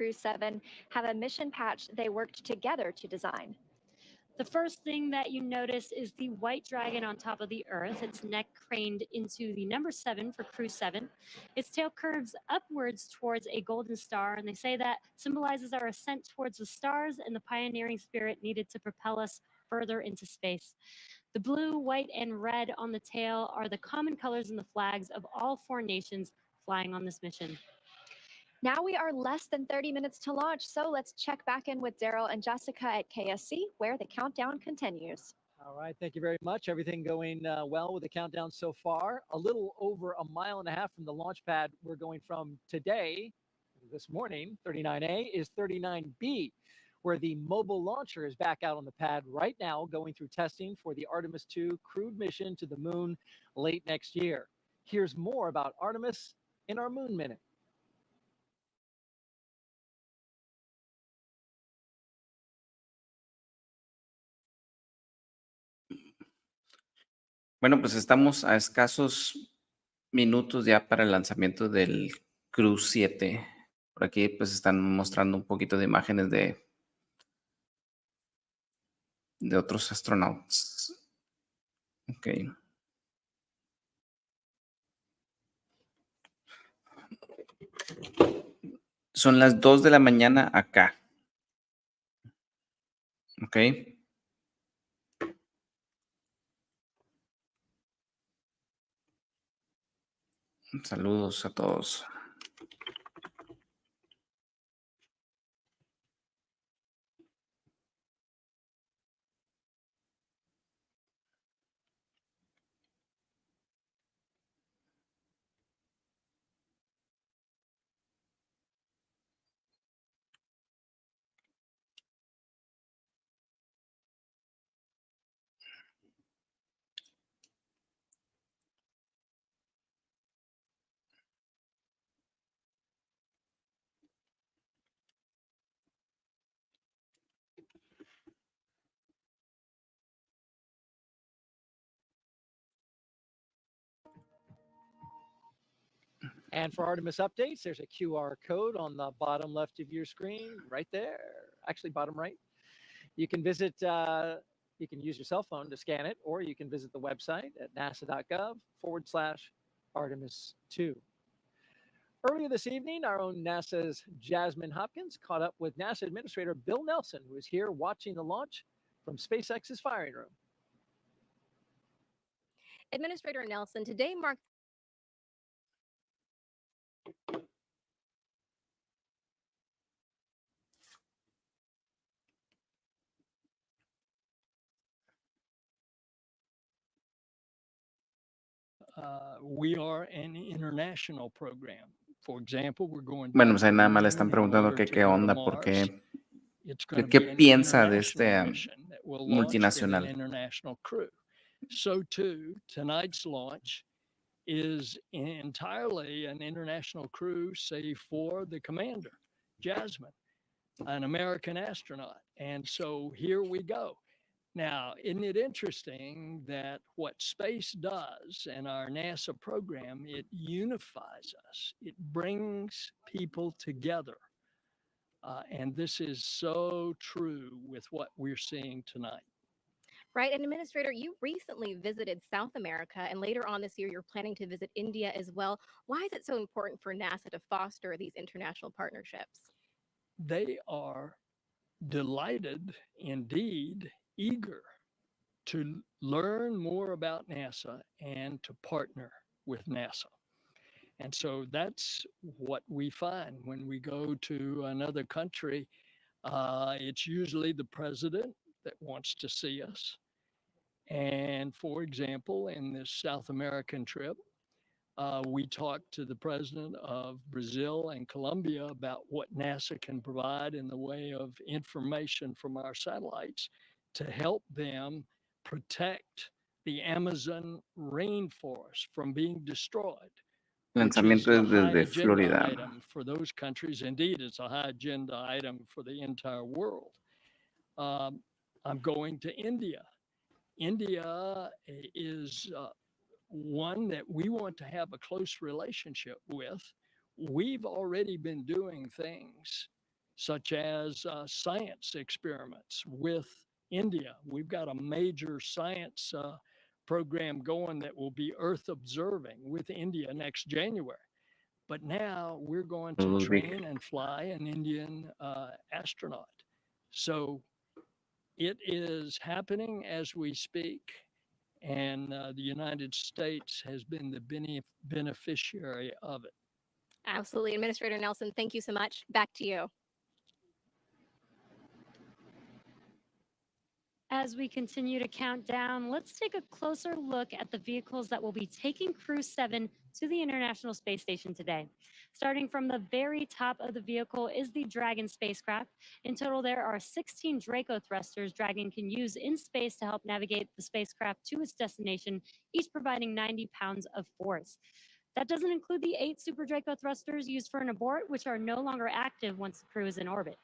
Crew-7 have a mission patch they worked together to design. The first thing that you notice is the white dragon on top of the Earth, its neck craned into the number 7 for Crew-7. Its tail curves upwards towards a golden star, and they say that symbolizes our ascent towards the stars and the pioneering spirit needed to propel us further into space. The blue, white, and red on the tail are the common colors in the flags of all 4 nations flying on this mission. Now we are less than 30 minutes to launch, so let's check back in with Daryl and Jessica at KSC, where the countdown continues. All right, thank you very much. Everything going well with the countdown so far. A little over a mile and a half from the launch pad we're going from today, this morning, 39A, is 39B, where the mobile launcher is back out on the pad right now, going through testing for the Artemis 2 crewed mission to the moon late next year. Here's more about Artemis in our Moon Minute. Bueno, pues estamos a escasos minutos ya para el lanzamiento del Crew-7. Por aquí pues están mostrando un poquito de imágenes de otros astronautas. Ok. Son las 2 de la mañana acá. Ok. Saludos a todos. And for Artemis updates, there's a QR code on the bottom left of your screen, right there. Actually, bottom right. You can visit, you can use your cell phone to scan it, or you can visit the website at nasa.gov/Artemis 2. Earlier this evening, our own NASA's Jasmine Hopkins caught up with NASA Administrator Bill Nelson, who was here watching the launch from SpaceX's firing room. Administrator Nelson, today marked we are an international program. For example, we're going Bueno, pues ahí nada más le están preguntando que qué onda, porque qué piensa de este multinacional. International crew. So too, tonight's launch is entirely an international crew, save for the commander, Jasmine, an American astronaut. And so here we go. Now, isn't it interesting that what space does and our NASA program, it unifies us. It brings people together. And this is so true with what we're seeing tonight. Right. And Administrator, you recently visited South America, and later on this year, you're planning to visit India as well. Why is it so important for NASA to foster these international partnerships? They are delighted, indeed, eager to learn more about NASA and to partner with NASA. And so that's what we find when we go to another country. It's usually the president that wants to see us. And for example, in this South American trip, we talked to the president of Brazil and Colombia about what NASA can provide in the way of information from our satellites to help them protect the Amazon rainforest from being destroyed. Lanzamiento es desde Florida. Item for those countries. Indeed, it's a high agenda item for the entire world. I'm going to India. India is one that we want to have a close relationship with. We've already been doing things such as science experiments with India. We've got a major science program going that will be Earth observing with India next January. But now we're going to Saludos, Vic. train and fly an Indian astronaut. So it is happening as we speak. And the United States has been the beneficiary of it. Absolutely. Administrator Nelson, thank you so much. Back to you. As we continue to count down, let's take a closer look at the vehicles that will be taking Crew-7 to the International Space Station today. Starting from the very top of the vehicle is the Dragon spacecraft. In total, there are 16 Draco thrusters Dragon can use in space to help navigate the spacecraft to its destination, each providing 90 pounds of force. That doesn't include the 8 Super Draco thrusters used for an abort, which are no longer active once the crew is in orbit.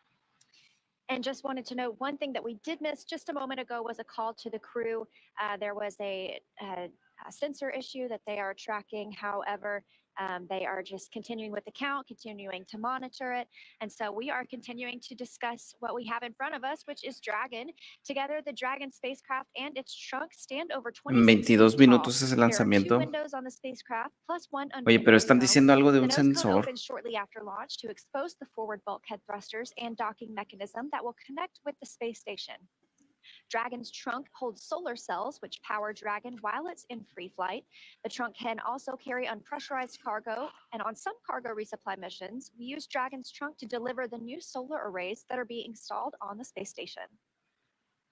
And just wanted to note one thing that we did miss just a moment ago was a call to the crew. There was a sensor issue that they are tracking. However, they are just continuing with the count, continuing to monitor it. And so we are continuing to discuss what we have in front of us, which is Dragon. Together, the Dragon spacecraft and its trunk stand over 26 22 feet tall. minutos es el There are 2 lanzamiento. windows on the spacecraft, plus one under Oye, the pero nose están cone. diciendo algo de The un nose cone sensor. opens shortly after launch to expose the forward bulkhead thrusters and docking mechanism that will connect with the space station. Dragon's trunk holds solar cells, which power Dragon while it's in free flight. The trunk can also carry unpressurized cargo, and on some cargo resupply missions, we use Dragon's trunk to deliver the new solar arrays that are being installed on the space station.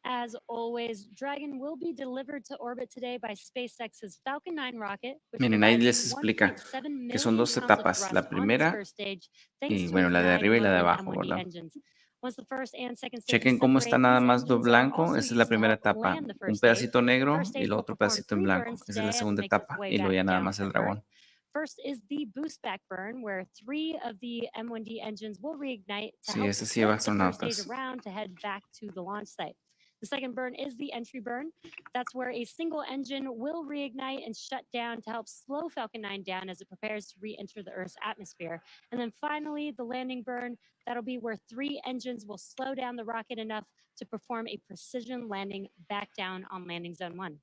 As always, Dragon will be delivered to orbit today by SpaceX's Falcon 9 rocket, which Miren, ahí provides les explica 1.7 que million son dos pounds of etapas, thrust la on its primera first stage, thanks y to bueno, its la de 9 arriba y la de Merlin abajo, M1D ¿verdad? engines. Once the first and second stages Chequen cómo está separate, nada these más do engines are blanco, also esa es la used to primera help etapa, land the un first stage. pedacito The negro first y stage el will otro perform pedacito en 3 blanco, burns esa es today la as it segunda makes its etapa way y luego back ya nada down más to el Earth. dragón. First is the boost back burn, where 3 of the M1D engines will reignite to Sí, help este sí lleva flip the first stage astronautas. around to head back to the launch site. The second burn is the entry burn. That's where a single engine will reignite and shut down to help slow Falcon 9 down as it prepares to re-enter the Earth's atmosphere. And then finally, the landing burn. That'll be where 3 engines will slow down the rocket enough to perform a precision landing back down on landing zone 1.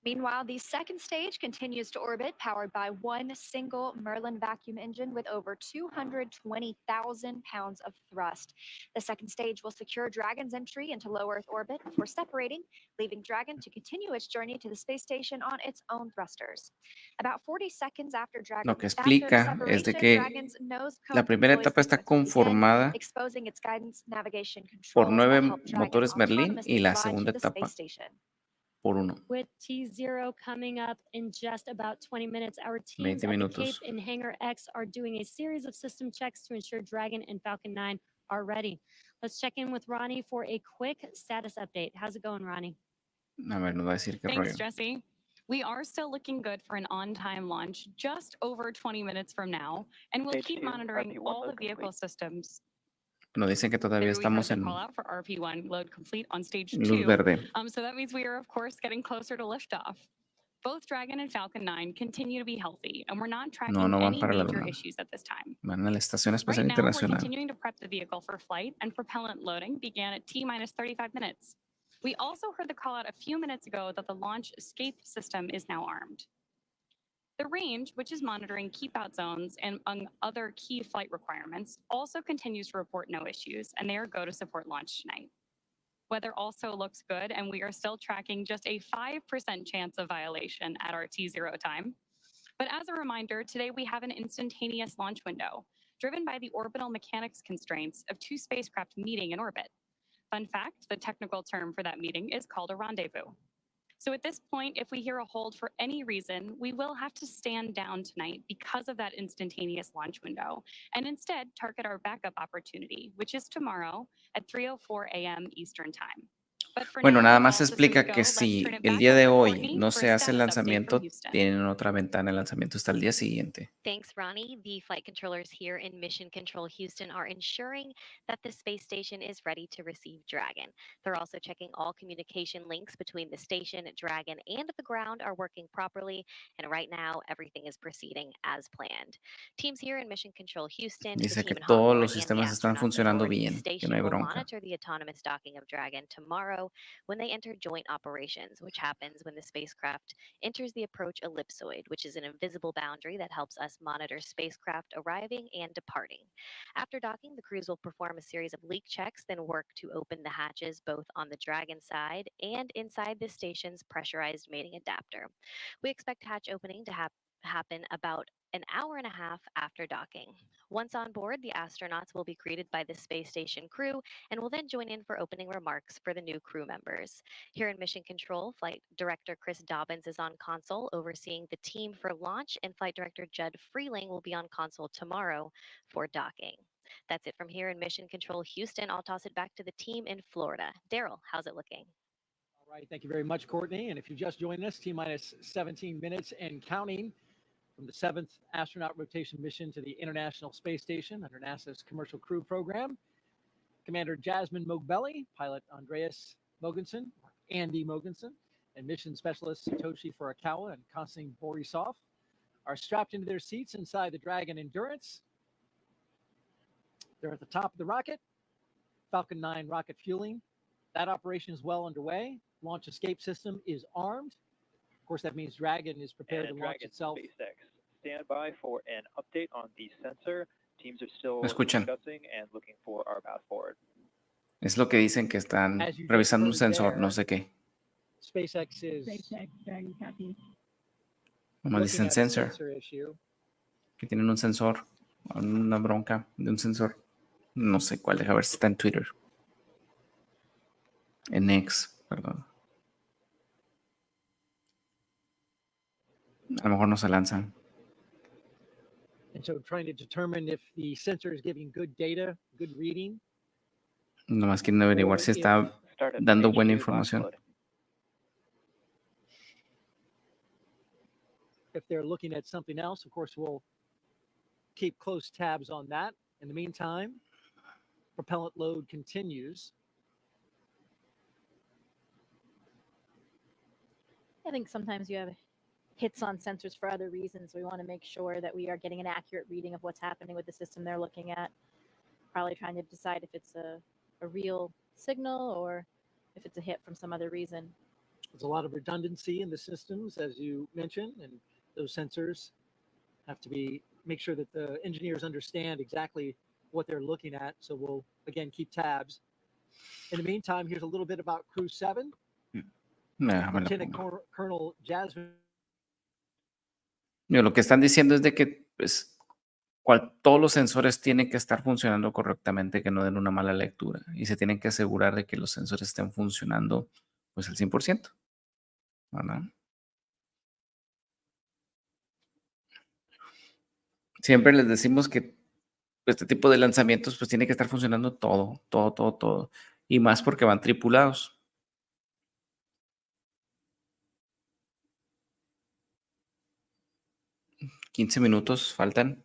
Meanwhile, the second stage continues to orbit, powered by one single Merlin vacuum engine with over 220,000 pounds of thrust. The second stage will secure Dragon's entry into low Earth orbit before separating, leaving Dragon to continue its journey to the space station on its own thrusters. About 40 seconds after Lo que Dragon's explica es de que Dragon's nose la cone primera deploys etapa está sequentially again, conformada exposing its guidance navigation por controls that 9 help Dragon motores Merlin y autonomously la fly segunda to the etapa space station. por 1. With T0 coming up in just about 20 minutes, our teams 20 at the minutos. Cape and Hangar X are doing a series of system checks to ensure Dragon and Falcon 9 are ready. Let's check in with Ronnie for a quick status update. How's it going, Ronnie? A ver, nos va a decir qué Thanks, rollo. Jesse. We are still looking good for an on-time launch just over 20 minutes from now, and we'll keep monitoring all the vehicle systems. Nos dicen que todavía There we heard estamos the en call out for RP1 load complete on stage luz 2. verde. So that means we are, of course, getting closer to liftoff. Both Dragon and Falcon 9 continue to be healthy, and we're not tracking No van any para la major luna. issues at this time. Van a la Estación Espacial Right now, we're Internacional. continuing to prep the vehicle for flight, and propellant loading began at T-minus 35 minutes. We also heard the call out a few minutes ago that the launch escape system is now armed. The range, which is monitoring keep-out zones and among other key flight requirements, also continues to report no issues, and they are go to support launch tonight. Weather also looks good, and we are still tracking just a 5% chance of violation at our T0 time. But as a reminder, today we have an instantaneous launch window, driven by the orbital mechanics constraints of 2 spacecraft meeting in orbit. Fun fact, the technical term for that meeting is called a rendezvous. So at this point, if we hear a hold for any reason, we will have to stand down tonight because of that instantaneous launch window, and instead target our backup opportunity, which is tomorrow at 3:04 a.m. Eastern Time. But for Bueno, now, nada with más all systems explica go, que let's si turn it el back día de over to hoy Courtney no for se a hace el status update from lanzamiento, Houston. tienen otra ventana de lanzamiento hasta el día siguiente. Thanks, Ronnie. The flight controllers here in Mission Control Houston are ensuring that the space station is ready to receive Dragon. They're also checking all communication links between the station, Dragon, and the ground are working properly. And right now, everything is proceeding as planned. Teams here in Mission Control Houston, the Dice que team in todos Hawthorne, los and the sistemas están astronauts funcionando aboard the bien, que no station hay will bronca. monitor the autonomous docking of Dragon tomorrow when they enter joint operations, which happens when the spacecraft enters the approach ellipsoid, which is an invisible boundary that helps us monitor spacecraft arriving and departing. After docking, the crews will perform a series of leak checks, then work to open the hatches both on the Dragon side and inside the station's pressurized mating adapter. We expect hatch opening to happen about an hour and a half after docking. Once on board, the astronauts will be greeted by the space station crew and will then join in for opening remarks for the new crew members. Here in Mission Control, Flight Director Chris Dobbins is on console overseeing the team for launch, and Flight Director Judd Freeling will be on console tomorrow for docking. That's it from here in Mission Control Houston. I'll toss it back to the team in Florida. Daryl, how's it looking? All right, thank you very much, Courtney. And if you just joined us, T-minus 17 minutes and counting from the 7th astronaut rotation mission to the International Space Station under NASA's Commercial Crew Program. Commander Jasmine Mogbelli, pilot Andreas Mogensen, Andy Mogensen, and mission specialist Satoshi Furukawa and Konstantin Borisov are strapped into their seats inside the Dragon Endurance. They're at the top of the rocket. Falcon 9 rocket fueling. That operation is well underway. Launch escape system is armed. Of course, that means Dragon is prepared to launch Dragon itself. SpaceX. Stand by for an update on the sensor. Teams are still ¿Me escuchan? discussing and looking for our path forward. Es lo que dicen que están As you just revisando un heard sensor, there, no sé qué. SpaceX is Dragon copy. Nomás looking dicen at a sensor, sensor issue. que tienen un sensor, una bronca de un sensor. No sé cuál, deja ver si está en Twitter. En X, perdón. A lo mejor no se lanzan. And so trying to determine if the sensor is giving good data, good reading. Nomás quieren averiguar si está dando buena información. If they're looking at something else, of course, we'll keep close tabs on that. In the meantime, propellant load continues. I think sometimes you have hits on sensors for other reasons. We want to make sure that we are getting an accurate reading of what's happening with the system they're looking at. Probably trying to decide if it's a real signal or if it's a hit from some other reason. There's a lot of redundancy in the systems, as you mentioned, and those sensors have to make sure that the engineers understand exactly what they're looking at. So we'll, again, keep tabs. In the meantime, here's a little bit about Crew-7. Lieutenant Colonel Jasmine. Lo que están diciendo es de que pues, todos los sensores tienen que estar funcionando correctamente, que no den una mala lectura. Y se tienen que asegurar de que los sensores estén funcionando pues al 100%. ¿Verdad? Siempre les decimos que este tipo de lanzamientos pues tiene que estar funcionando todo. Y más porque van tripulados. $15 minutos faltan.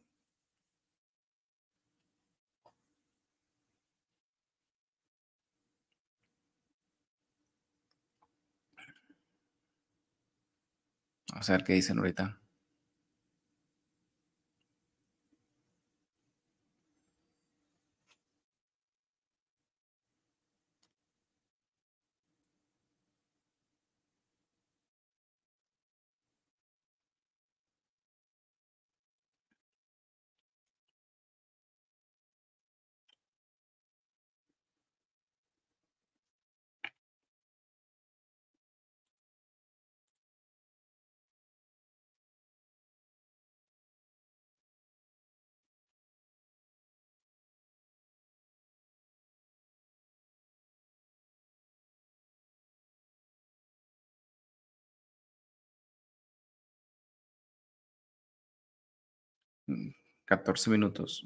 Vamos a ver qué dicen ahorita. $14 minutos.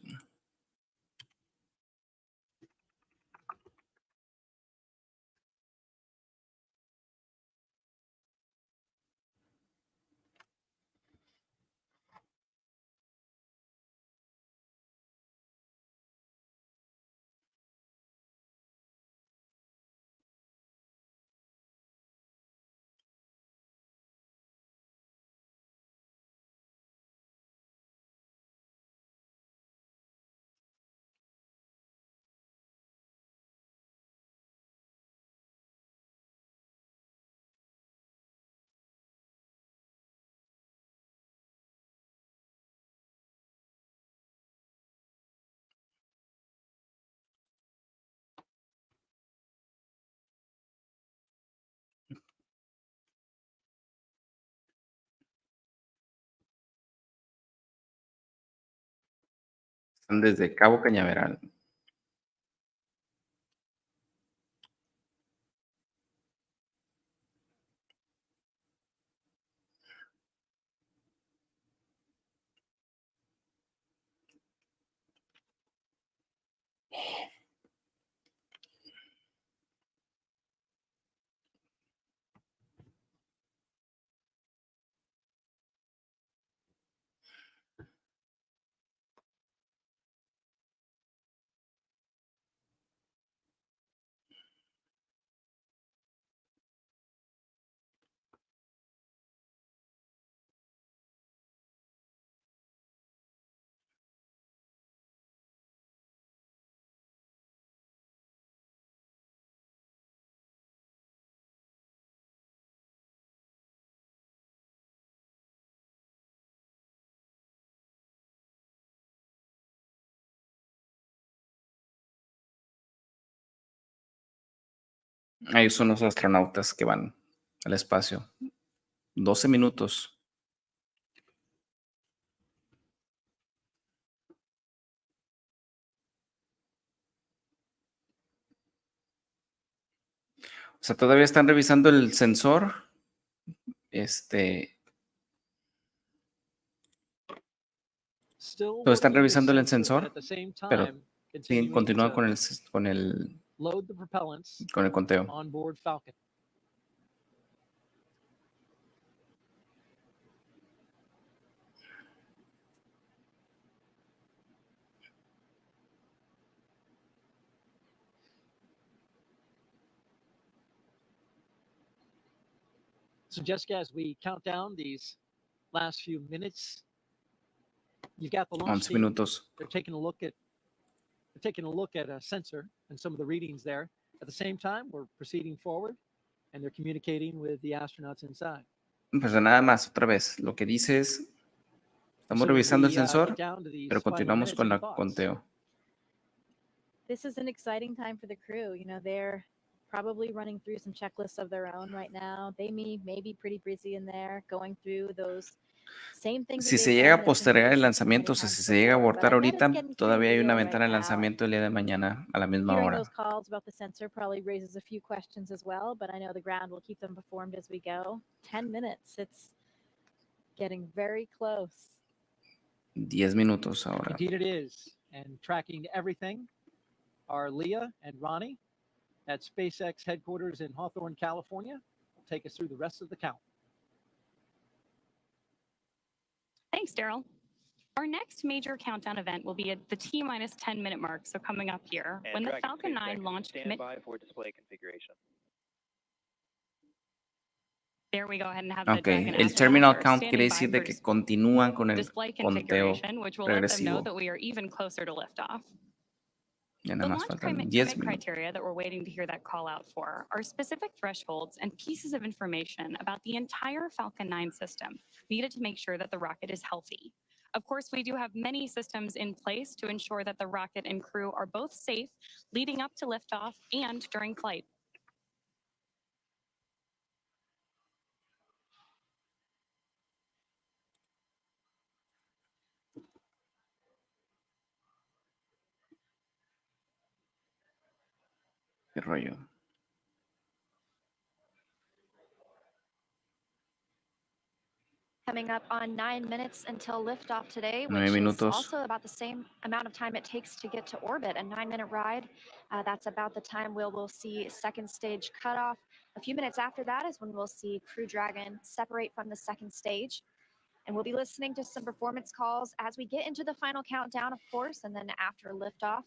Desde Cabo Cañaveral. Ahí son los astronautas que van al espacio. 12 minutos. O sea, todavía están revisando el sensor. Still Todavía están working the revisando el sensor, sensor, but at the same pero time, sí, continuing continúan to con load the propellants el conteo. on board Falcon. So Jessica, as we count down these last few minutes, you've got the launch 11 team. minutos. They're taking a look at a sensor and some of the readings there. At the same time, we're proceeding forward, and they're communicating with the astronauts inside. Pues nada más, otra vez. Lo que dice es, estamos So as revisando el we, sensor, get down to these pero final continuamos minutes, con any el thoughts? conteo. This is an exciting time for the crew. You know, they're probably running through some checklists of their own right now. They may be pretty busy in there going through those same things. Si se llega a postergar el lanzamiento, o sea, si se llega a abortar ahorita, todavía hay una ventana de lanzamiento el día de mañana a la misma Hearing hora. those calls about the sensor probably raises a few questions as well, but I know the ground will keep them informed as we go. 10 minutes. It's getting very close. 10 minutos ahora. Indeed it is. And tracking everything are Leah and Ronnie at SpaceX headquarters in Hawthorne, California. Will take us through the rest of the count. Thanks, Daryl. Our next major countdown event will be at the T-minus 10-minute mark, so coming up here, And when the Dragon Falcon 9 SpaceX, launch stand commit. by for display configuration. There we go ahead and have the Ok, Dragon el terminal astronauts count standing quiere by decir de for que continúan con el display conteo configuration, which will let them know regresivo. that we are even closer to liftoff. Ya The nada más launch faltan commit 10 minutos. criteria that we're waiting to hear that call out for are specific thresholds and pieces of information about the entire Falcon 9 system needed to make sure that the rocket is healthy. Of course, we do have many systems in place to ensure that the rocket and crew are both safe leading up to liftoff and during flight. ¿Qué rollo? Coming up on 9 minutes until liftoff today, 9 which is minutos. also about the same amount of time it takes to get to orbit, a 9-minute ride. That's about the time we'll see second stage cutoff. A few minutes after that is when we'll see Crew Dragon separate from the second stage. And we'll be listening to some performance calls as we get into the final countdown, of course, and then after liftoff.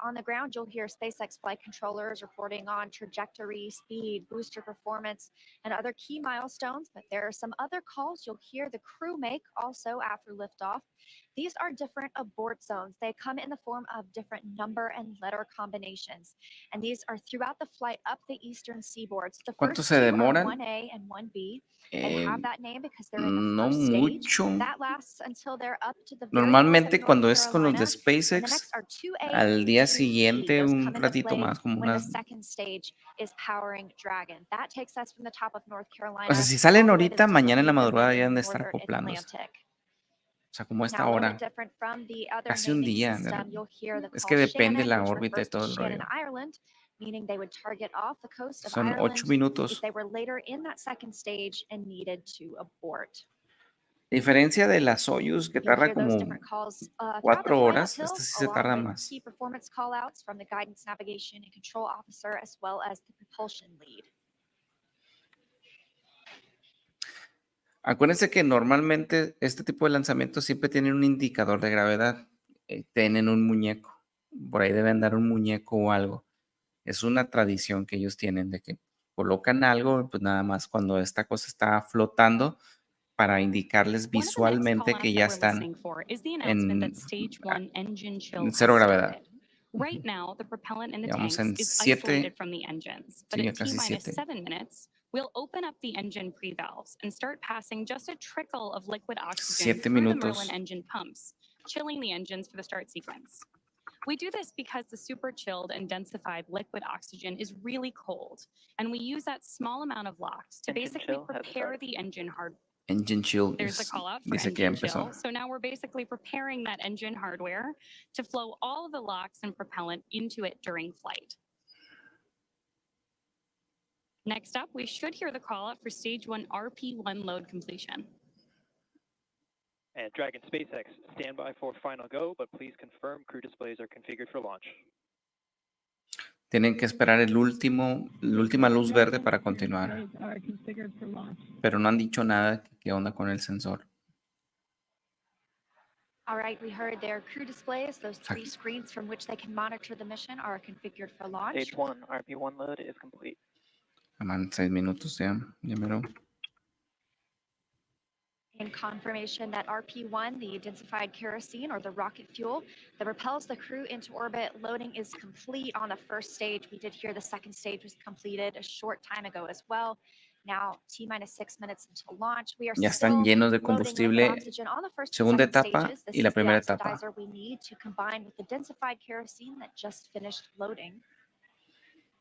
On the ground, you'll hear SpaceX flight controllers reporting on trajectory, speed, booster performance, and other key milestones. But there are some other calls you'll hear the crew make also after liftoff. These are different abort zones. They come in the form of different number and letter combinations. And these are throughout the flight up the eastern seaboard. So the ¿Cuánto first se two are demoran? 1A and 1B. They have that name because they're in the No first stage. mucho. That lasts until they're up to the very Normalmente north of cuando North es con los de Carolina. And the SpaceX, next are 2A al and día 2B. siguiente Those un come into ratito play más, como when the unas... second stage is powering Dragon. That takes us from the top of North Carolina. O sea, si salen all the way to ahorita, the tip of mañana en la the madrugada ya han abandoned de estar northern acoplándose. Atlantic. sea, como esta Now, a little bit hora, different from the other casi un naming día. system, you'll hear the Es call que depende Shannon, la which órbita y refers to todo el Shannon, rollo. Ireland, meaning they would target off the coast of Son 8 Ireland if minutos. they were later in that second stage and needed to abort. Diferencia de la Soyuz, que You'll tarda hear those como different calls throughout the 4 flight horas, uphill, esta sí se along tarda with más. key performance callouts from the guidance, navigation, and control officer, as well as the propulsion lead. Acuérdense que normalmente este tipo de lanzamientos siempre tienen un indicador de gravedad. Tienen un muñeco. Por ahí debe andar un muñeco o algo. Es una tradición que ellos tienen de que colocan algo, pues nada más cuando esta cosa está flotando para indicarles One of the next visualmente call-outs que that ya we're están listening for is the announcement en that stage 1 engine chill cero has gravedad. started. Right now, the propellant in the Llevamos tanks en is 7, isolated from the engines, but sí, at casi T-minus 7. 7 minutes, we'll open up the engine pre-valves and start passing just a trickle of liquid oxygen 7 through the Merlin minutos. engine pumps, chilling the engines for the start sequence. We do this because the super chilled and densified liquid oxygen is really cold, and we use that small amount of LOX to Engine basically chill has prepare started. the engine hardware. Engine chill There's the call out for dice que ya engine empezó. chill. So now we're basically preparing that engine hardware to flow all of the LOX and propellant into it during flight. Next up, we should hear the call out for stage 1 RP1 load completion. And Dragon SpaceX, stand by for final go, but please confirm crew displays are configured for launch. Tienen que esperar la última luz verde para continuar. Pero no han dicho nada qué onda con el sensor. All right, we heard their crew displays. Those 3 screens from which they can monitor the mission are configured for launch. Stage 1 RP1 load is complete. Aman 6 minutos ya mero. In confirmation that RP1, the densified kerosene or the rocket fuel that propels the crew into orbit, loading is complete on the first stage. We did hear the second stage was completed a short time ago as well. Now, T-minus 6 minutes until launch. We are Ya están still llenos de loading liquid combustible oxygen on the first and segunda second etapa stages. This y la is the primera etapa. oxidizer we need to combine with the densified kerosene that just finished loading.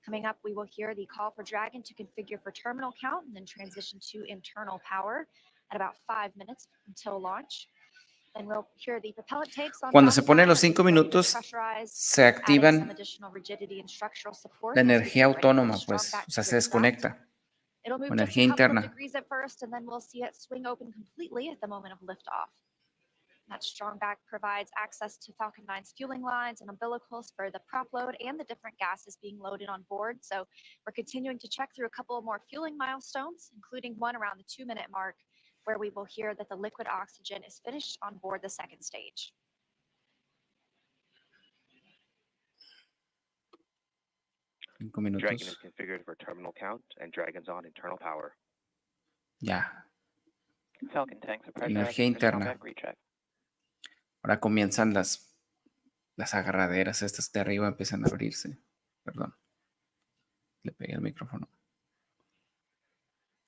Coming up, we will hear the call for Dragon to configure for terminal count and then transition to internal power at about 5 minutes until launch. Then we'll hear the propellant takes on Cuando se Falcon ponen 9 los as we 5 get ready to minutos, pressurize, se adding some activan additional rigidity and structural support la as we energía get ready for the autónoma, strong pues, back o sea, to se extract. desconecta. It'll move con just a energía couple of interna. degrees at first, and then we'll see it swing open completely at the moment of liftoff. That strong back provides access to Falcon 9's fueling lines and umbilicals for the prop load and the different gases being loaded on board. So we're continuing to check through a couple more fueling milestones, including one around the 2-minute mark, where we will hear that the liquid oxygen is finished on board the second stage. Dragon is configured for terminal count and Dragon's on internal power. Ya. Falcon tanks are pressurized Energía for strong interna. back recheck. Ahora comienzan las agarraderas estas de arriba, empiezan a abrirse. Perdón. Le pegué el micrófono.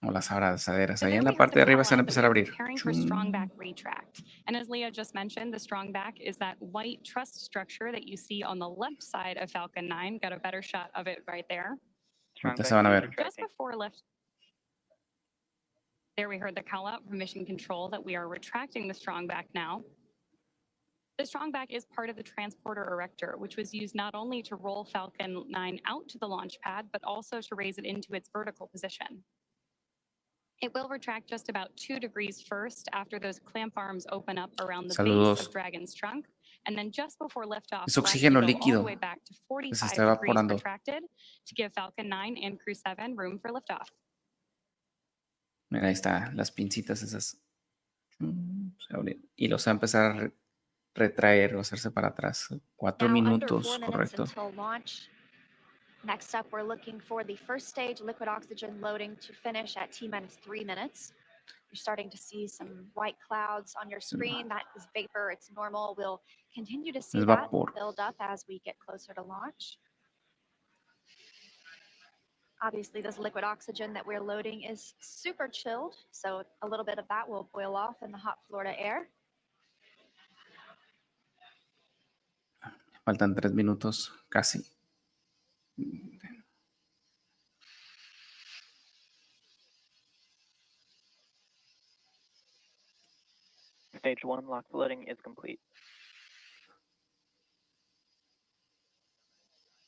O las abrazaderas. Allá en la parte de arriba se van a empezar a abrir. Preparing for strong back retract. And as Leah just mentioned, the strong back is that white truss structure that you see on the left side of Falcon 9. Got a better shot of it right there. Ahorita se van a ver. Just before lift. There we heard the call out from mission control that we are retracting the strong back now. The strong back is part of the transporter erector, which was used not only to roll Falcon 9 out to the launch pad, but also to raise it into its vertical position. It will retract just about 2 degrees first after those clamp arms open up around the Saludos. base of Dragon's trunk. And then just before liftoff, Es we'll actually oxígeno go all líquido the way back to que se 45 está degrees evaporando. retracted to give Falcon 9 and Crew-7 room for liftoff. Mira, ahí está, las pincitas esas. Se abren. Y los va a empezar a retraer o hacerse para atrás. 4 Now, under minutos, 4 minutes correcto. until launch. Next up, we're looking for the first stage liquid oxygen loading to finish at T-minus 3 minutes. You're starting to see some white clouds on your screen. That is vapor. It's normal. We'll continue to see Es that vapor. build up as we get closer to launch. Obviously, this liquid oxygen that we're loading is super chilled, so a little bit of that will boil off in the hot Florida air. Faltan 3 minutos, casi. Stage Stage 1 lock loading is complete.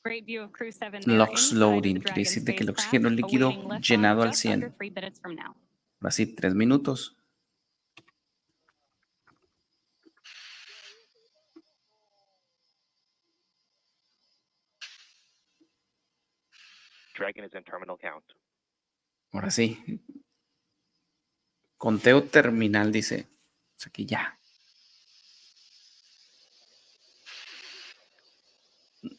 Great view of Crew-7 there LOX inside the loading, quiere Dragon decir de que el spacecraft, oxígeno líquido awaiting liftoff llenado al just under 100. 3 minutes from now. Ahora sí, 3 minutos. Dragon is in terminal count. Ahora sí. Conteo terminal, dice. O sea que ya.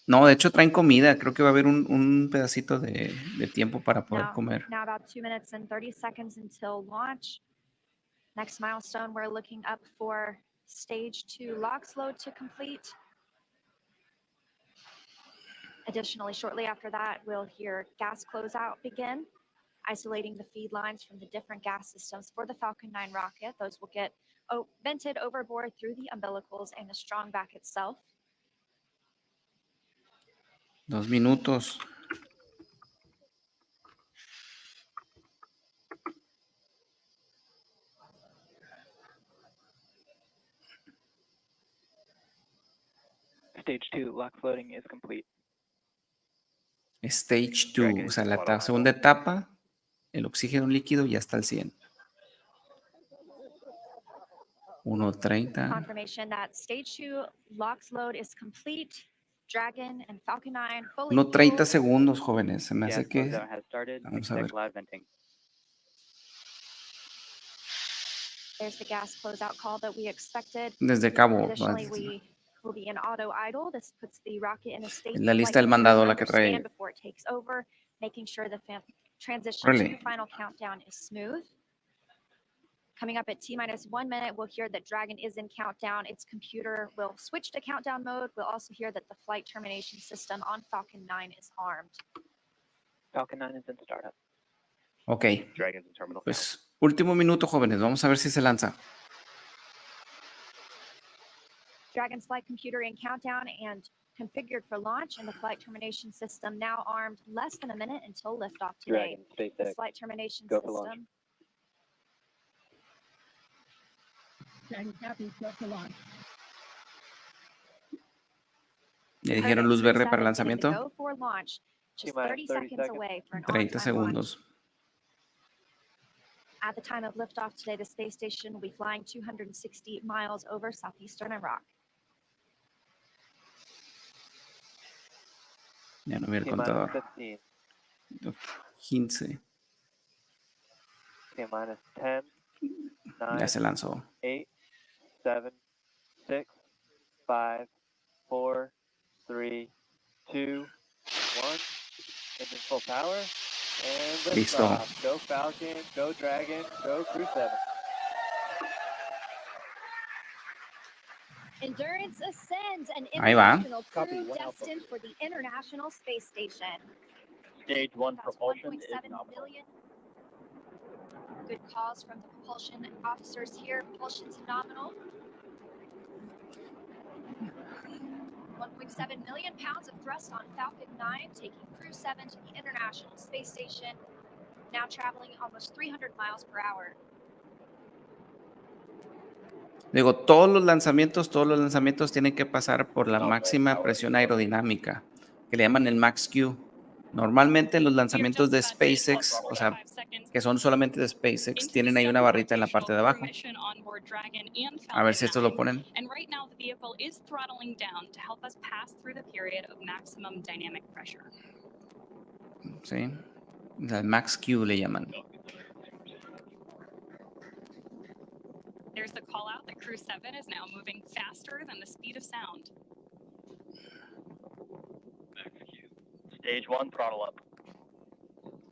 No, de hecho traen comida. Creo que va a haber un pedacito de tiempo para poder comer. Now about 2 minutes and 30 seconds until launch. Next milestone, we're looking up for stage 2 LOX load to complete. Additionally, shortly after that, we'll hear gas closeout begin, isolating the feed lines from the different gas systems for the Falcon 9 rocket. Those will get vented overboard through the umbilicals and the strong back itself. 2 minutos. Stage 2 lock loading is complete. Stage 2, Dragon o is sea, in la throttle segunda idle. etapa, el oxígeno líquido ya está al 100. 1:30. Confirmation that stage 2 LOX load is complete. Dragon and Falcon 9 fully 1:30 fueled. segundos, jóvenes. Se me Gas hace que... closeout has started. Vamos a ver. Expect loud venting. There's the gas closeout call that we expected. Desde cabo. Additionally, we will be in auto idle. This puts the rocket in a state Es la that lista del flight mandado controllers la que trae. understand before it takes over, making sure the transition Órale. to the final countdown is smooth. Coming up at T-1 minute, we'll hear that Dragon is in countdown. Its computer will switch to countdown mode. We'll also hear that the flight termination system on Falcon 9 is armed. Falcon 9 is in startup. Ok, Dragon's in terminal count. pues último minuto, jóvenes. Vamos a ver si se lanza. Dragon's flight computer in countdown and configured for launch, and the flight termination system now armed. Less than a minute until liftoff today. Dragon, The SpaceX. flight termination Go for launch. system. Ya dijeron luz verde para el lanzamiento. Go for launch. Just T-minus 30 30 seconds seconds. away for an 30 on-time launch. segundos. At the time of liftoff today, the space station will be flying 260 miles over southeastern Iraq. Ya no vi el T-minus contador. 15. 15. T-minus 10. Ya 9. se lanzó. 8, 7, 6, 5, 4, 3, 2, 1. Engine full power. And Listo. liftoff. Go Falcon, go Dragon, go Crew-7. Endurance ascends, an Ahí va. international Copy, crew 1 Alpha. destined for the International Space Station. Stage 1 That's propulsion is 1.7 nominal. million. Good calls from the propulsion officers here. Propulsion's nominal. 1.7 million pounds of thrust on Falcon 9, taking Crew-7 to the International Space Station, now traveling almost 300 miles per hour. Digo, todos los lanzamientos tienen que pasar por la máxima presión aerodinámica, que le llaman el Max Q. Normalmente los lanzamientos de SpaceX, o sea, que son solamente de SpaceX, tienen ahí una barrita en la parte de abajo. A ver si esto lo ponen. And right now the vehicle is throttling down to help us pass through the period of maximum dynamic pressure. Sí, el Max Q le llaman. There's the call out that Crew-7 is now moving faster than the speed of sound. Stage 1 throttle up.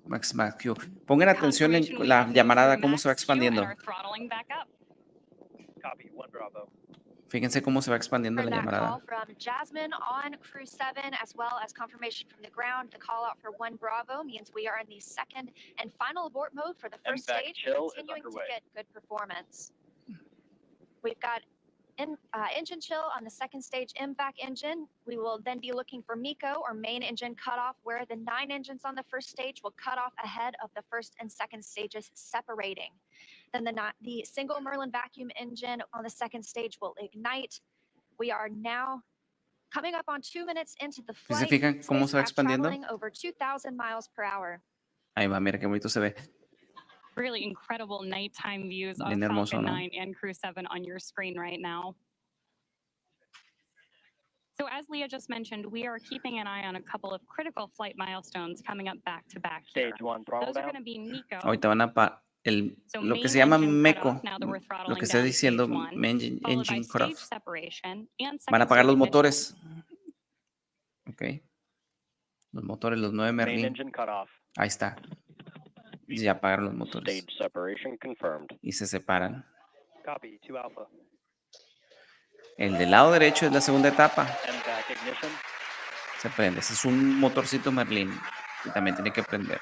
Max Q. Pongan atención en la llamarada, cómo se va expandiendo. Throttling back up. Copy, 1 Bravo. Fíjense cómo se va expandiendo la Heard that call llamarada. from Jasmine on Crew-7, as well as confirmation from the ground. The call out for 1 Bravo means we are in the second and final abort mode for the first MVAC stage, chill is continuing to underway. get good performance. We've got engine chill on the second stage MVAC engine. We will then be looking for MECO, or main engine cutoff, where the 9 engines on the first stage will cut off ahead of the first and second stages separating. Then the single Merlin vacuum engine on the second stage will ignite. We are now coming up on 2 minutes into the ¿Sí se flight. fijan cómo se va Spacecraft expandiendo? traveling over 2,000 miles per hour. Ahí va, mira qué bonito se ve. Really incredible nighttime views of Bien hermoso, Falcon ¿no? 9 and Crew-7 on your screen right now. So as Leah just mentioned, we are keeping an eye on a couple of critical flight milestones coming up back to back here. Stage 1 throttle Those are down. going to be MECO. Ahorita van a So lo que main se llama engine MECO, cutoff, now that we're lo throttling que está down diciendo stage 1, engine, followed by engine stage cutoff. separation and Van a second apagar stage los ignition. motores. Ok. Los motores, los 9 Main Merlin. engine cutoff. Ahí está. Y ya apagaron los motores. Stage separation confirmed. Y se separan. Copy, 2 Alpha. El del lado derecho es la segunda etapa. MVAC ignition. Se prende. Ese es un motorcito Merlin. Y también tiene que prender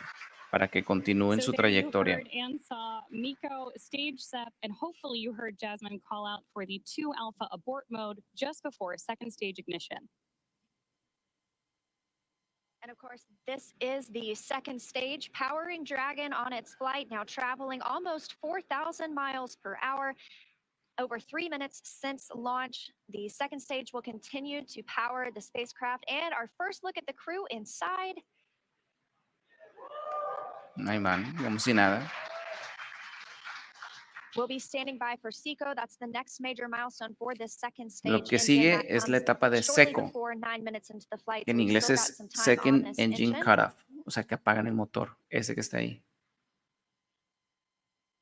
para que continúen So su there you trayectoria. heard and saw MECO stage sep, and hopefully you heard Jasmine call out for the 2 Alpha abort mode just before second stage ignition. And of course, this is the second stage, powering Dragon on its flight, now traveling almost 4,000 miles per hour. Over 3 minutes since launch, the second stage will continue to power the spacecraft. And our first look at the crew inside. Ahí van, como si nada. We'll be standing by for SECO. That's the next major milestone for this second stage. Lo que engine sigue that es la comes etapa de shortly seco, before 9 minutes into the flight. que en So we've inglés still got es some time on Second this Engine engine. Cutoff. O sea, que apagan el motor, ese que está ahí.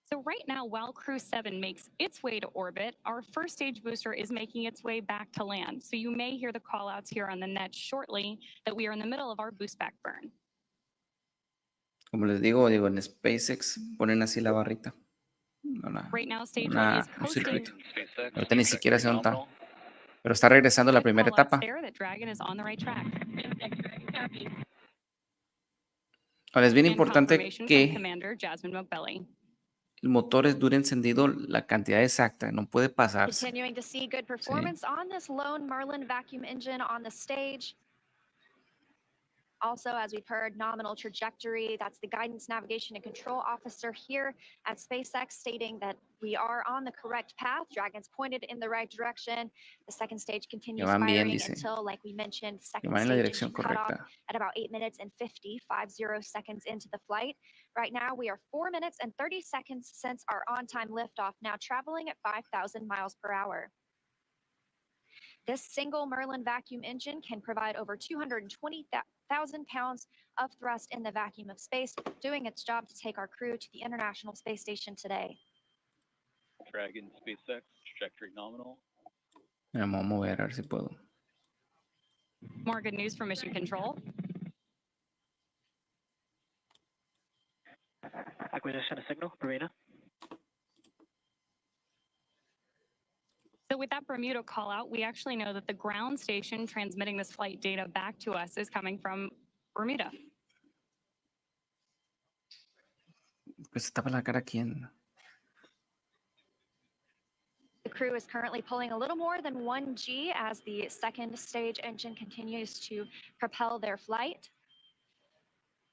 So right now, while Crew-7 makes its way to orbit, our first stage booster is making its way back to land. So you may hear the callouts here on the net shortly that we are in the middle of our boost back burn. Como les digo, en SpaceX ponen así la barrita. Right now, stage 1 is Un coasting. circuito. Ahorita ni siquiera sé dónde está. Pero está regresando la Good primera callouts etapa. there that Dragon is on the right track. Ahora es bien And importante confirmation from que Commander Jasmine McBelly. el motor dure encendido la cantidad exacta, no puede pasarse. Continuing to see good performance on this lone Merlin vacuum engine on the stage. Also, as we've heard, nominal trajectory. That's the guidance, navigation, and control officer here at SpaceX stating that we are on the correct path. Dragon's pointed in the right direction. The second stage continues van bien, firing dice. until, like we mentioned, Que second van en la stage dirección engine cutoff correcta. at about 8 minutes and 50 seconds into the flight. Right now, we are 4 minutes and 30 seconds since our on-time liftoff, now traveling at 5,000 miles per hour. This single Merlin vacuum engine can provide over 220,000 pounds of thrust in the vacuum of space, doing its job to take our crew to the International Space Station today. Dragon SpaceX, trajectory nominal. Me voy a mover a ver si puedo. More good news from Mission Control. Acquisition of signal, Bermuda. So with that Bermuda call out, we actually know that the ground station transmitting this flight data back to us is coming from Bermuda. Pues se tapa la cara quién. The crew is currently pulling a little more than 1G as the second stage engine continues to propel their flight.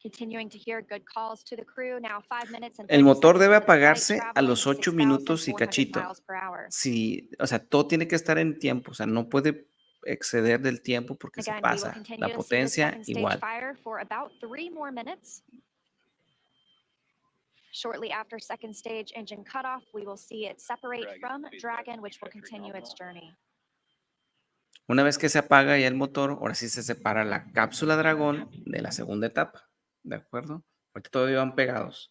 Continuing to hear good calls to the crew. Now 5 minutes and 30 El motor seconds debe into the flight, apagarse a traveling los 8 minutos y 6,400 cachito. miles per hour. Sí, o sea, todo tiene que estar en tiempo, o sea, no puede exceder del tiempo porque se Again, we will pasa. continue La to see the potencia second stage igual. fire for about 3 more minutes. Shortly after second stage engine cutoff, we will see it separate from Dragon, which will continue its journey. Una vez que se apaga ya el motor, ahora sí se separa la cápsula Dragón de la segunda etapa. ¿De acuerdo? Ahorita todavía van pegados.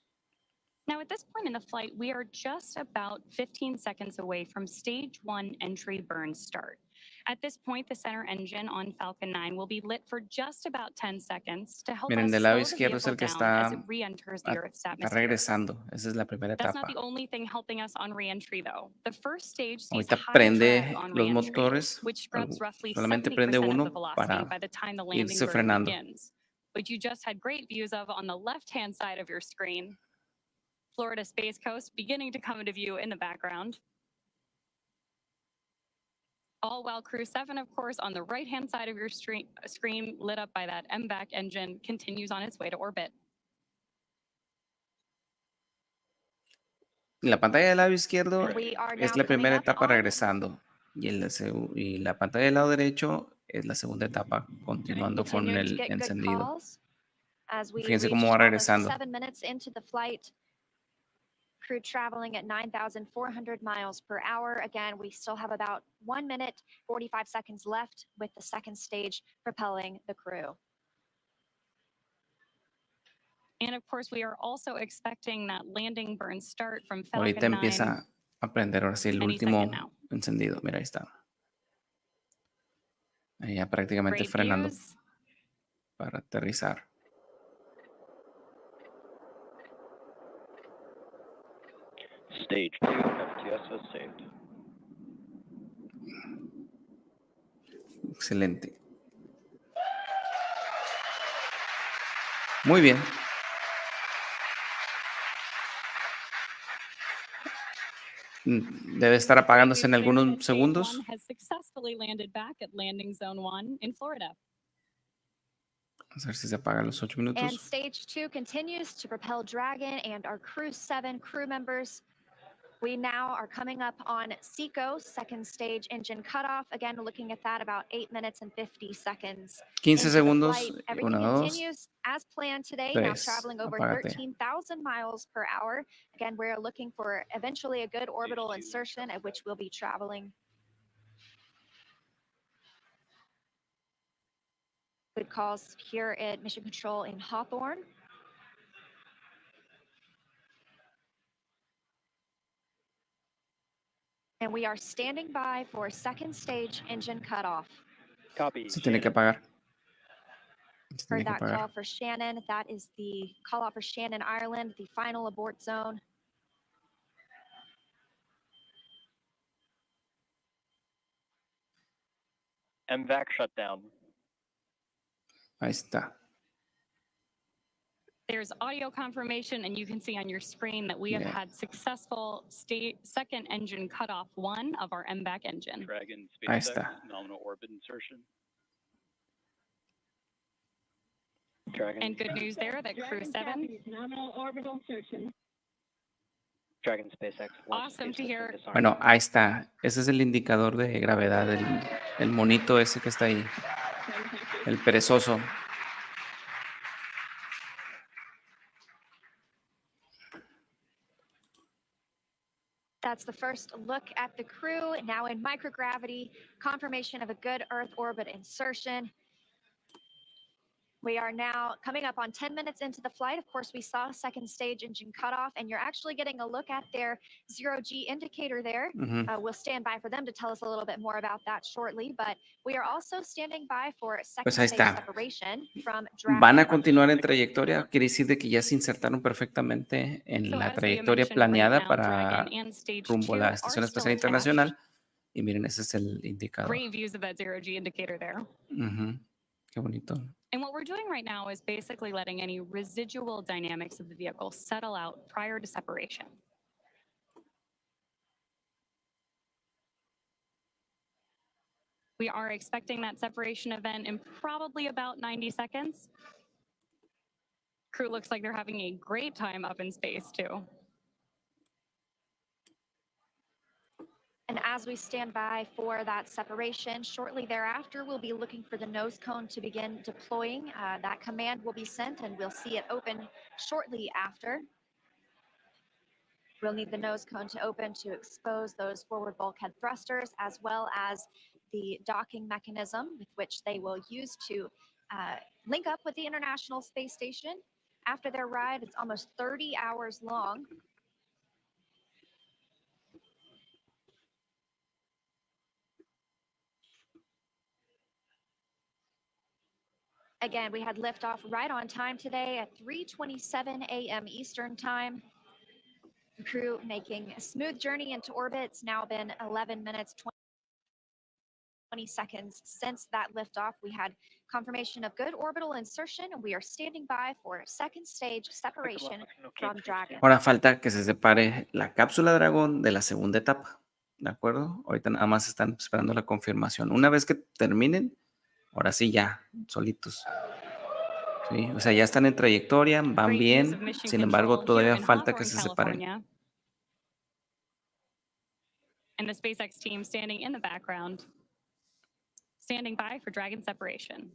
Now, at this point in the flight, we are just about 15 seconds away from stage 1 entry burn start. At this point, the center engine on Falcon 9 will be lit for just about 10 seconds to help Miren, us del lado slow the izquierdo es vehicle el que down as está, it re-enters the Earth's está atmosphere. regresando. Esa es la primera That's etapa. not the only thing helping us on re-entry, though. The first stage sees Ahorita higher prende drag on los re-entry, motores. which scrubs roughly Solamente 70% prende of the uno velocity para by the time the landing irse burn frenando. begins, which you just had great views of on the left-hand side of your screen. Florida Space Coast beginning to come into view in the background. All while Crew-7, of course, on the right-hand side of your screen, lit up by that MVAC engine, continues on its way to orbit. La pantalla del lado izquierdo And we are es now la coming primera up etapa on regresando y la pantalla del lado derecho es la segunda etapa continuando con continuing to el get good encendido. calls as we Fíjense cómo va reached almost regresando. 7 minutes into the flight. Crew traveling at 9,400 miles per hour. Again, we still have about 1 minute, 45 seconds left with the second stage propelling the crew. And of course, we are also expecting that landing burn start from Ahorita Falcon 9 empieza a prender ahora sí el any último second now. encendido. Mira, ahí está. Ahí ya prácticamente Great frenando views. para aterrizar. Stage 2, FTS is saved. Excelente. Muy bien. Debe estar Great apagándose en news there algunos that Stage segundos. 1 has successfully landed back at landing zone 1 in Florida. Vamos a ver si se apagan los 8 And minutos. stage 2 continues to propel Dragon and our Crew-7 crew members. We now are coming up on SECO, second stage engine cutoff. Again, looking at that about 8 minutes and 50 seconds. 15 into the segundos. flight. Everything 1, 2, continues as planned today, now 3. traveling over Apágate. 13,000 miles per hour. Again, we're looking for eventually a good orbital insertion at which we'll be traveling. Good calls here at Mission Control in Hawthorne. And we are standing by for second stage engine cutoff. Copy. Se tiene que apagar. Se tiene Heard que that call apagar. for Shannon. That is the call out for Shannon, Ireland, the final abort zone. MVAC shutdown. Ahí está. There's audio confirmation, and you can see on your screen that we have Yeah. had successful second engine cutoff 1 of our MVAC engine. Dragon Ahí SpaceX está. nominal orbit insertion. Dragon. And good news there that Crew-7, Dragon SpaceX. launch awesome to escape hear. system disarmed. Bueno, ahí está. Ese es el indicador de gravedad del monito ese que está ahí. El perezoso. That's the first look at the crew now in microgravity, confirmation of a good Earth orbit insertion. We are now coming up on 10 minutes into the flight. Of course, we saw second stage engine cutoff, and you're actually getting a look at their zero-G indicator there. Ujú. We'll stand by for them to tell us a little bit more about that shortly, but we are also standing by for second Pues ahí stage está. separation from Van a Dragon. continuar en trayectoria. Quiere decir de que ya se insertaron perfectamente en So la as we trayectoria mentioned, right planeada now, para Dragon and Stage rumbo a 2 la are Estación still Espacial attached. Internacional. Y miren, ese es el indicador. Great views of that zero-G indicator there. Ujú. Qué bonito. And what we're doing right now is basically letting any residual dynamics of the vehicle settle out prior to separation. We are expecting that separation event in probably about 90 seconds. Crew looks like they're having a great time up in space too. And as we stand by for that separation, shortly thereafter, we'll be looking for the nose cone to begin deploying. That command will be sent, and we'll see it open shortly after. We'll need the nose cone to open to expose those forward bulkhead thrusters, as well as the docking mechanism with which they will use to link up with the International Space Station. After their ride, it's almost 30 hours long. Again, we had liftoff right on time today at 3:27 a.m. Eastern Time. The crew making a smooth journey into orbit. It's now been 11 minutes, 20 seconds since that liftoff. We had confirmation of good orbital insertion, and we are standing by for second stage separation from Dragon. Ahora falta que se separe la cápsula Dragón de la segunda etapa. ¿De acuerdo? Ahorita nada más están esperando la confirmación. Una vez que terminen, ahora sí ya, solitos. Sí, o sea, ya están en trayectoria, van Great views of bien. mission Sin embargo, control todavía here in falta que Hawthorne, se separen. California. and the SpaceX team standing in the background, standing by for Dragon separation.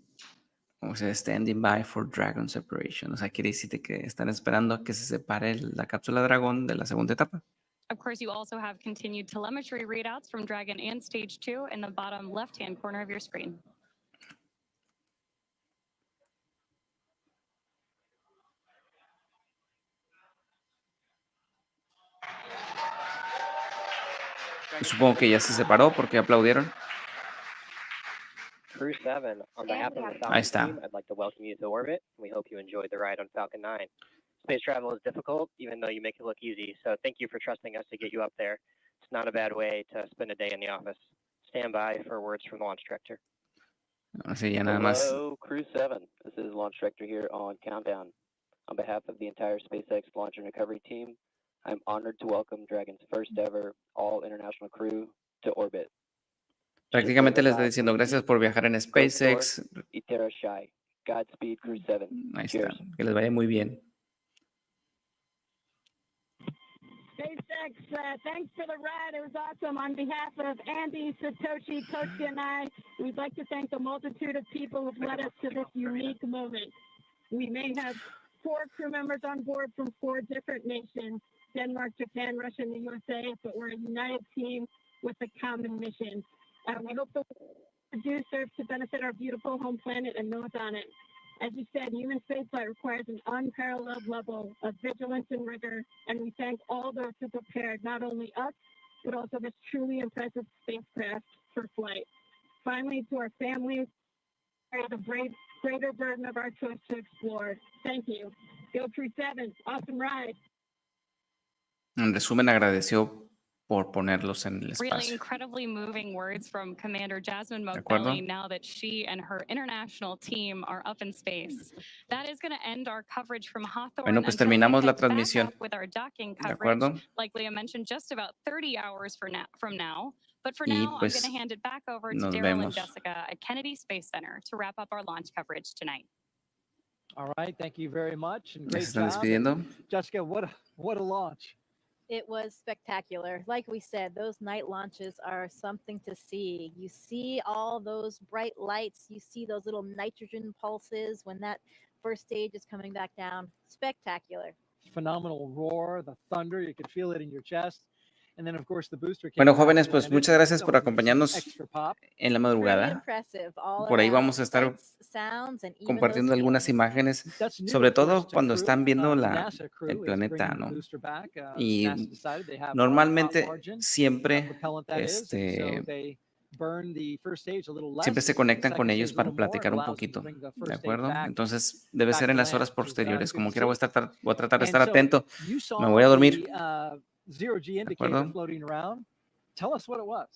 O sea, standing by for Dragon separation. O sea, quiere decir que están esperando a que se separe la cápsula Dragón de la segunda etapa. Of course, you also have continued telemetry readouts from Dragon and Stage 2 in the bottom left-hand corner of your screen. Supongo que ya se separó porque aplaudieron. Crew-7, on behalf of the Ahí Falcon está. team, I'd like to welcome you to orbit. We hope you enjoyed the ride on Falcon 9. Space travel is difficult, even though you make it look easy, so thank you for trusting us to get you up there. It's not a bad way to spend a day in the office. Stand by for words from the launch director. Así ya nada más. Hello, Crew-7. This is Launch Director here on Countdown. On behalf of the entire SpaceX Launch and Recovery team, I'm honored to welcome Dragon's first ever all-international crew to orbit. Prácticamente le está diciendo gracias por viajar en SpaceX. Iterashai. Godspeed, Crew-7. Ahí está. Cheers. Que les vaya muy bien. SpaceX, thanks for the ride. It was awesome. On behalf of Andy, Satoshi, Toshi, and I, we'd like to thank the multitude of people who've led us to this unique moment. We may have 4 crew members on board from 4 different nations, Denmark, Japan, Russia, and the USA, but we're a united team with a common mission. We hope the work we do serves to benefit our beautiful home planet and those on it. As you said, human spaceflight requires an unparalleled level of vigilance and rigor, and we thank all those who prepared not only us, but also this truly impressive spacecraft for flight. Finally, to our families, the greater burden of our choice to explore. Thank you. Go Crew-7, awesome ride. En resumen, agradeció por ponerlos en el Really espacio. incredibly moving words from Commander Jasmine ¿De acuerdo? Mogbelli now that she and her international team are up in space. That is going to end our coverage from Hawthorne. Bueno, pues until we terminamos la pick back transmisión. up with our docking ¿De coverage, acuerdo? like Leah mentioned, just about 30 hours from now. But for Y now, pues, I'm going to hand it back over to nos Daryl and vemos. Jessica at Kennedy Space Center to wrap up our launch coverage tonight. All right, thank you very much. And ¿Ya great se están job. despidiendo? And Jessica, what a launch. It was spectacular. Like we said, those night launches are something to see. You see all those bright lights. You see those little nitrogen pulses when that first stage is coming back down. Spectacular. Phenomenal roar, the thunder, you could feel it in your chest. And then, of course, the booster came Bueno, back jóvenes, and pues landed. muchas gracias That por was some acompañarnos extra pop. en la Pretty madrugada. impressive all Por ahí around. vamos a estar Sights, sounds, and even compartiendo those algunas feelings. imágenes, That's new, sobre of course, todo to cuando Crew. están viendo The la, NASA crew el is planeta, bringing the ¿no? booster back. Y NASA decided they have a top normalmente margin, siempre, propellant that is, and so they burn the first stage a little less, siempre se conectan the con second ellos stage a para little more. It platicar un allows them to poquito, bring the ¿de first stage acuerdo? back Entonces debe back ser to en las land, horas which is posteriores. good Como to quiera voy see. a tratar de And estar so atento. you saw Me voy a dormir. the zero-G ¿De indicator acuerdo? floating around. Tell us what it was.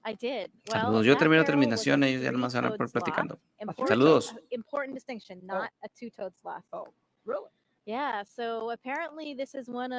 I did. Saludos. Well, Yo that termino barrel was a terminación, ellos ya nomás van a 3-toed por sloth. platicando. Important, Saludos. important distinction, not a 2-toed sloth. Oh, really? Yeah, so apparently this is one of